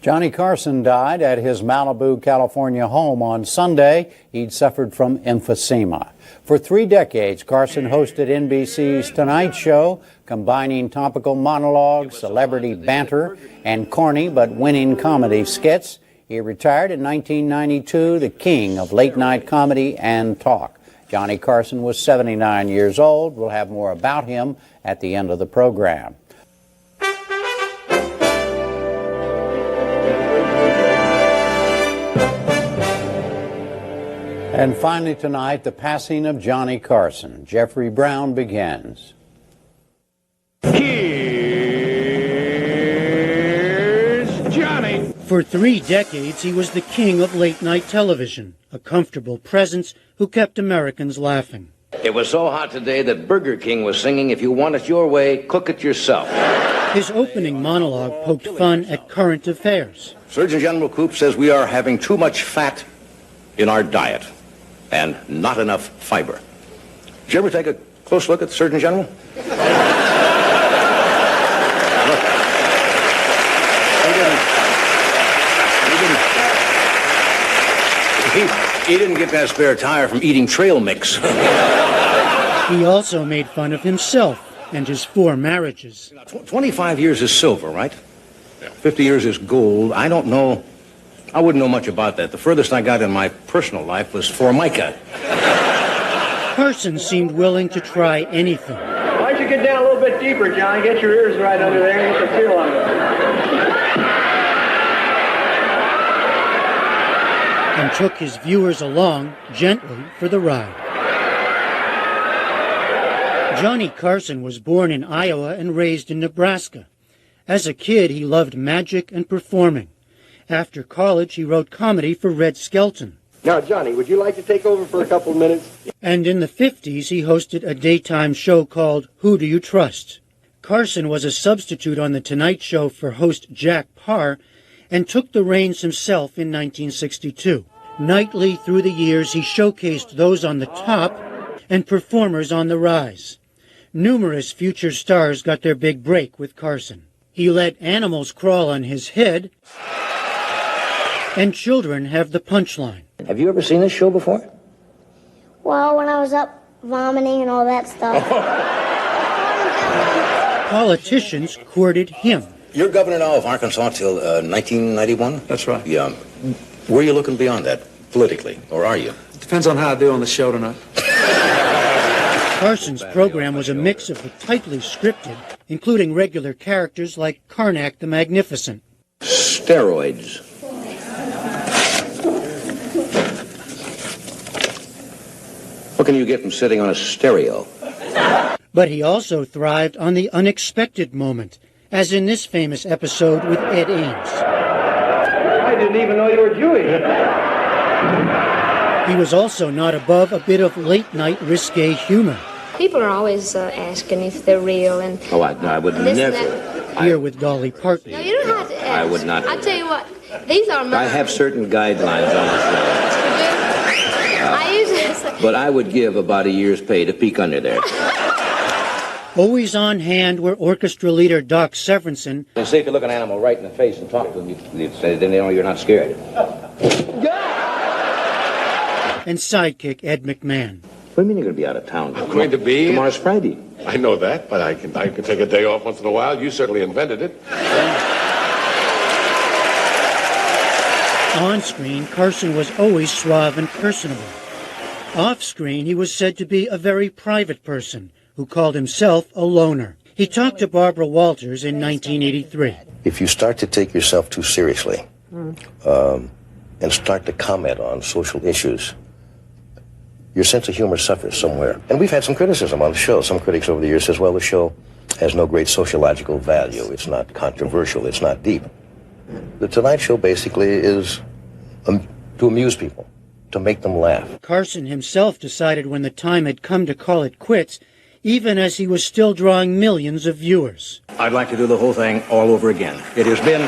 Johnny Carson died at his Malibu, California home on Sunday. He'd suffered from emphysema. For 3 decades, Carson hosted NBC's Tonight Show, combining topical monologues, celebrity banter, and corny but winning comedy skits. He retired in 1992, the king of late-night comedy and talk. Johnny Carson was 79 years old. We'll have more about him at the end of the program. And finally tonight, the passing of Johnny Carson. Jeffrey Brown begins. Here's Johnny. For 3 decades, he was the king of late-night television, a comfortable presence who kept Americans laughing. It was so hot today that Burger King was singing, "If you want it your way, cook it yourself." His opening monologue poked fun at current affairs. Surgeon General Koop says we are having too much fat in our diet and not enough fiber. Did you ever take a close look at the Surgeon General? He didn't get that spare tire from eating trail mix. He also made fun of himself and his 4 marriages. 25 years is silver, right? 50 years is gold. I don't know. I wouldn't know much about that. The furthest I got in my personal life was Formica. Carson seemed willing to try anything. Why don't you get down a little bit deeper, Johnny? Get your ears right under there and get the feel on it. And took his viewers along gently for the ride. Johnny Carson was born in Iowa and raised in Nebraska. As a kid, he loved magic and performing. After college, he wrote comedy for Red Skelton. Now, Johnny, would you like to take over for a couple of minutes? And in the 50s, he hosted a daytime show called Who Do You Trust? Carson was a substitute on The Tonight Show for host Jack Paar and took the reins himself in 1962. Nightly through the years, he showcased those on the top and performers on the rise. Numerous future stars got their big break with Carson. He let animals crawl on his head, and children have the punchline. Have you ever seen this show before? Well, when I was up vomiting and all that stuff. Politicians courted him. You're governor now of Arkansas till 1991? That's right. Yeah. Where are you looking beyond that, politically, or are you? Depends on how I do on the show tonight. Carson's program was a mix of the tightly scripted, including regular characters like Karnak the Magnificent. Steroids. What can you get from sitting on a stereo? But he also thrived on the unexpected moment, as in this famous episode with Ed Ames. I didn't even know you were Jewish. He was also not above a bit of late-night risque humor. People are always asking if they're real and... Oh, I would never. Here with Dolly Parton. No, you don't have to ask. I would not. I tell you what, these are mine. I have certain guidelines on the show. I usually say... But I would give about a year's pay to peek under there. Always on hand were orchestra leader Doc Severinsen. And see if you look an animal right in the face and talk to them, you'd say, then they know you're not scared. And sidekick Ed McMahon. What do you mean you're going to be out of town? I'm going to be. Tomorrow's Friday. I know that, but I can take a day off once in a while. You certainly invented it. On screen, Carson was always suave and personable. Off screen, he was said to be a very private person who called himself a loner. He talked to Barbara Walters in 1983. If you start to take yourself too seriously and start to comment on social issues, your sense of humor suffers somewhere. And we've had some criticism on the show. Some critics over the years says, well, the show has no great sociological value. It's not controversial. It's not deep. The Tonight Show basically is to amuse people, to make them laugh. Carson himself decided when the time had come to call it quits, even as he was still drawing millions of viewers. I'd like to do the whole thing all over again. It has been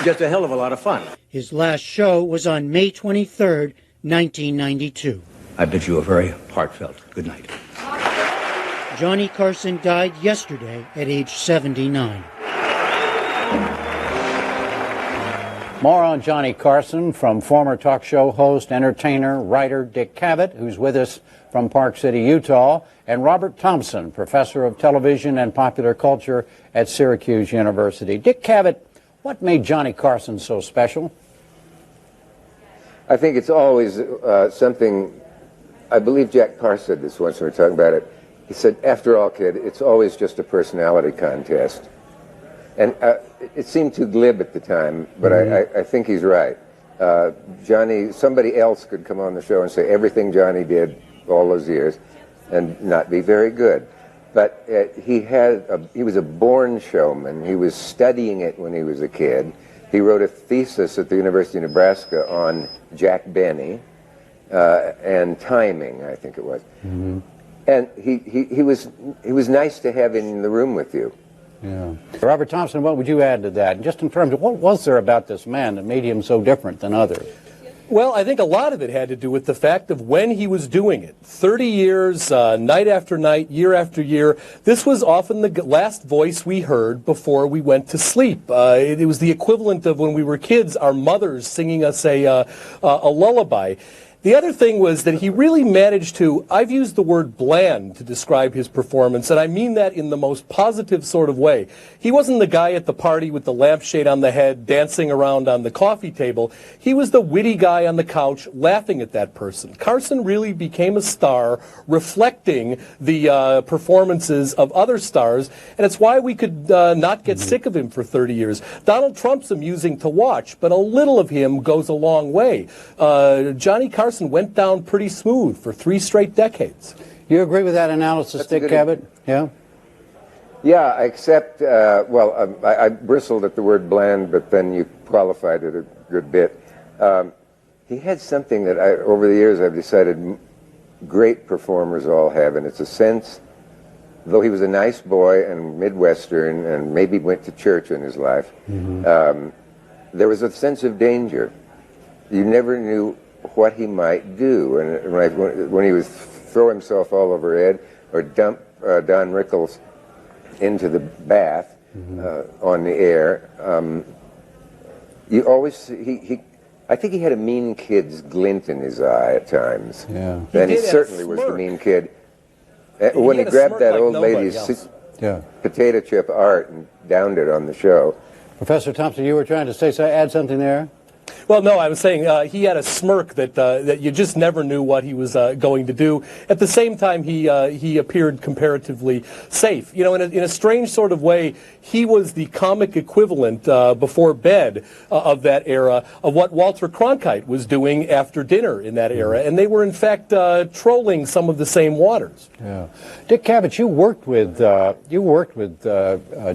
just a hell of a lot of fun. His last show was on May 23rd, 1992. I bid you a very heartfelt good night. Johnny Carson died yesterday at age 79. More on Johnny Carson from former talk show host, entertainer, writer Dick Cavett, who's with us from Park City, Utah, and Robert Thompson, professor of television and popular culture at Syracuse University. Dick Cavett, what made Johnny Carson so special? I think it's always something. I believe Jack Parr said this once when we were talking about it. He said, after all, kid, it's always just a personality contest. And it seemed too glib at the time, but I think he's right. Johnny, somebody else could come on the show and say everything Johnny did all those years and not be very good. But he was a born showman. He was studying it when he was a kid. He wrote a thesis at the University of Nebraska on Jack Benny and timing, I think it was. And he was nice to have in the room with you. Yeah. Robert Thompson, what would you add to that? And just in terms of what was there about this man that made him so different than others? Well, I think a lot of it had to do with the fact of when he was doing it. 30 years, night after night, year after year. This was often the last voice we heard before we went to sleep. It was the equivalent of when we were kids, our mothers singing us a lullaby. The other thing was that he really managed to, I've used the word bland to describe his performance, and I mean that in the most positive sort of way. He wasn't the guy at the party with the lampshade on the head dancing around on the coffee table. He was the witty guy on the couch laughing at that person. Carson really became a star reflecting the performances of other stars, and it's why we could not get sick of him for 30 years. Donald Trump's amusing to watch, but a little of him goes a long way. Johnny Carson went down pretty smooth for 3 straight decades. You agree with that analysis, Dick Cavett? Yeah? Yeah, except, I bristled at the word bland, but then you qualified it a good bit. He had something that over the years I've decided great performers all have, and it's a sense, though he was a nice boy and Midwestern and maybe went to church in his life, there was a sense of danger. You never knew what he might do, and when he would throw himself all over Ed or dump Don Rickles into the bath on the air, you always I think he had a mean kid's glint in his eye at times. Yeah, and he certainly was the mean kid. When he grabbed that old lady's potato chip art and downed it on the show. Professor Thompson, you were trying to add something there? Well, no, I was saying he had a smirk that you just never knew what he was going to do. At the same time, he appeared comparatively safe. You know, in a strange sort of way, he was the comic equivalent before bed of that era of what Walter Cronkite was doing after dinner in that era, and they were in fact trolling some of the same waters. Yeah, Dick Cavett, you worked with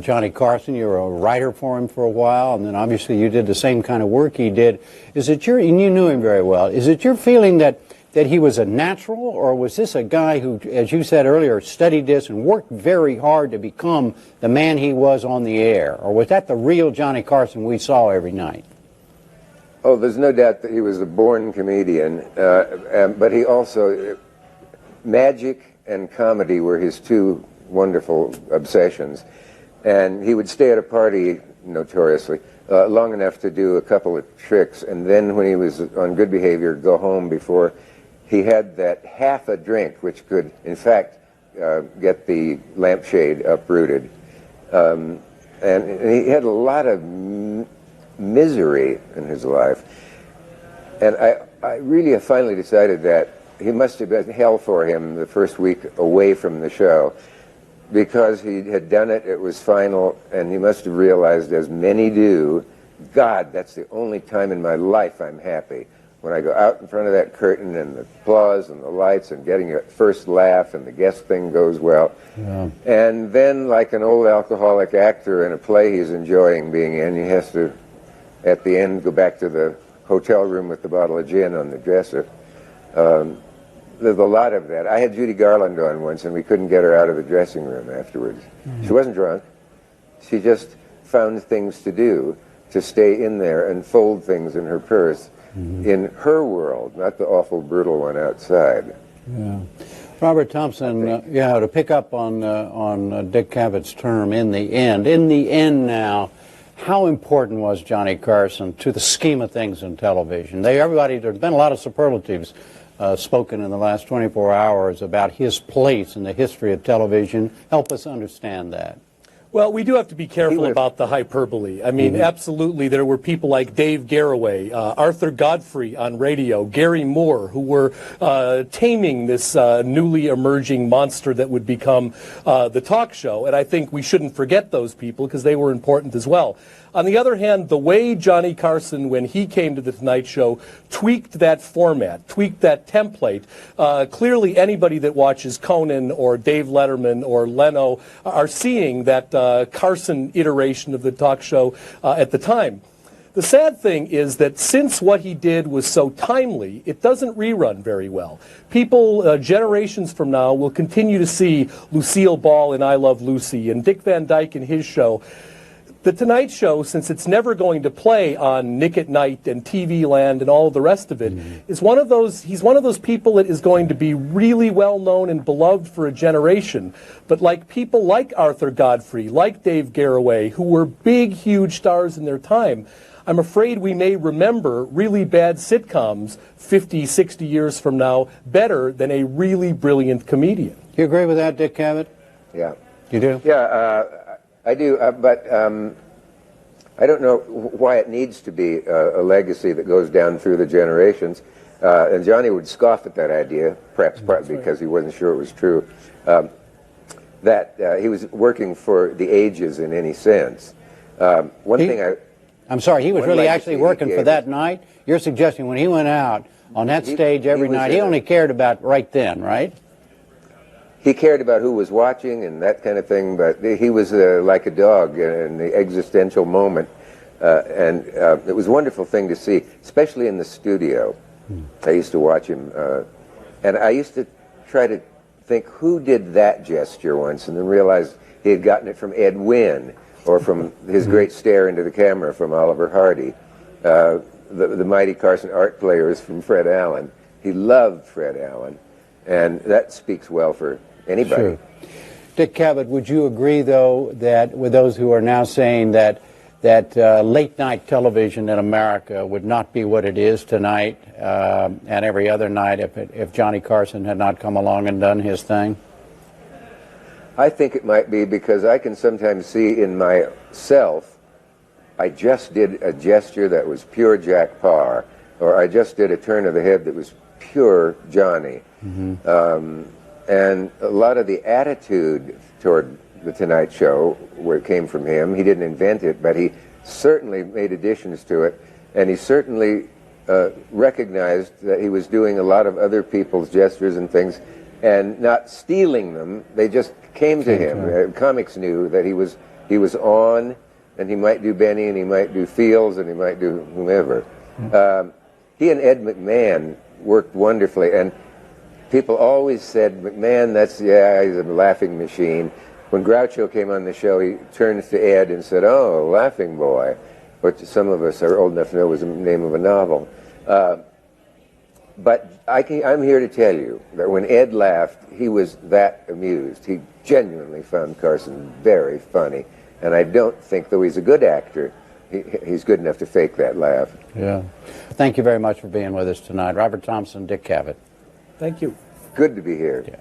Johnny Carson. You were a writer for him for a while, and then obviously you did the same kind of work he did. And you knew him very well. Is it your feeling that he was a natural, or was this a guy who, as you said earlier, studied this and worked very hard to become the man he was on the air? Or was that the real Johnny Carson we saw every night? Oh, there's no doubt that he was a born comedian, but he also, magic and comedy were his two wonderful obsessions. And he would stay at a party, notoriously, long enough to do a couple of tricks, and then when he was on good behavior, go home before he had that half a drink, which could, in fact, get the lampshade uprooted. And he had a lot of misery in his life. And I really finally decided that he must have been hell for him the first week away from the show, because he had done it, it was final, and he must have realized, as many do, God, that's the only time in my life I'm happy. When I go out in front of that curtain and the applause and the lights and getting your first laugh and the guest thing goes well. Yeah. And then, like an old alcoholic actor in a play he's enjoying being in, he has to, at the end, go back to the hotel room with the bottle of gin on the dresser. There's a lot of that. I had Judy Garland on once, and we couldn't get her out of the dressing room afterwards. She wasn't drunk. She just found things to do to stay in there and fold things in her purse in her world, not the awful brutal one outside. Yeah. Robert Thompson, to pick up on Dick Cavett's term, in the end now, how important was Johnny Carson to the scheme of things in television? There's been a lot of superlatives spoken in the last 24 hours about his place in the history of television. Help us understand that. Well, we do have to be careful about the hyperbole. I mean, absolutely, there were people like Dave Garroway, Arthur Godfrey on radio, Gary Moore, who were taming this newly emerging monster that would become the talk show. And I think we shouldn't forget those people because they were important as well. On the other hand, the way Johnny Carson, when he came to The Tonight Show, tweaked that format, tweaked that template, clearly anybody that watches Conan or Dave Letterman or Leno are seeing that Carson iteration of the talk show at the time. The sad thing is that since what he did was so timely, it doesn't rerun very well. People, generations from now, will continue to see Lucille Ball in I Love Lucy and Dick Van Dyke in his show. The Tonight Show, since it's never going to play on Nick at Night and TV Land and all of the rest of it, is one of those. He's one of those people that is going to be really well known and beloved for a generation. But like people like Arthur Godfrey, like Dave Garroway, who were big, huge stars in their time, I'm afraid we may remember really bad sitcoms 50, 60 years from now better than a really brilliant comedian. You agree with that, Dick Cavett? Yeah. You do? Yeah, I do, but I don't know why it needs to be a legacy that goes down through the generations. And Johnny would scoff at that idea, perhaps partly because he wasn't sure it was true, that he was working for the ages in any sense. I'm sorry, he was really actually working for that night? You're suggesting when he went out on that stage every night, he only cared about right then, right? He cared about who was watching and that kind of thing, but he was like a dog in the existential moment. And it was a wonderful thing to see, especially in the studio. I used to watch him. And I used to try to think, who did that gesture once? And then realize he had gotten it from Ed Wynn, or from his great stare into the camera from Oliver Hardy. The Mighty Carson art players from Fred Allen. He loved Fred Allen. And that speaks well for anybody. Sure. Dick Cavett, would you agree, though, that with those who are now saying that late-night television in America would not be what it is tonight and every other night if Johnny Carson had not come along and done his thing? I think it might be, because I can sometimes see in myself, I just did a gesture that was pure Jack Parr, or I just did a turn of the head that was pure Johnny. And a lot of the attitude toward The Tonight Show where it came from him. He didn't invent it, but he certainly made additions to it, and he certainly recognized that he was doing a lot of other people's gestures and things and not stealing them. They just came to him. Comics knew that he was on, and he might do Benny, and he might do Fields, and he might do whomever. He and Ed McMahon worked wonderfully, and people always said, McMahon, he's a laughing machine. When Groucho came on the show, he turned to Ed and said, "Oh, Laughing Boy," which some of us are old enough to know was the name of a novel. But I'm here to tell you that when Ed laughed, he was that amused. He genuinely found Carson very funny. And I don't think, though he's a good actor, he's good enough to fake that laugh. Yeah. Thank you very much for being with us tonight. Robert Thompson, Dick Cavett. Thank you. Good to be here. Yeah.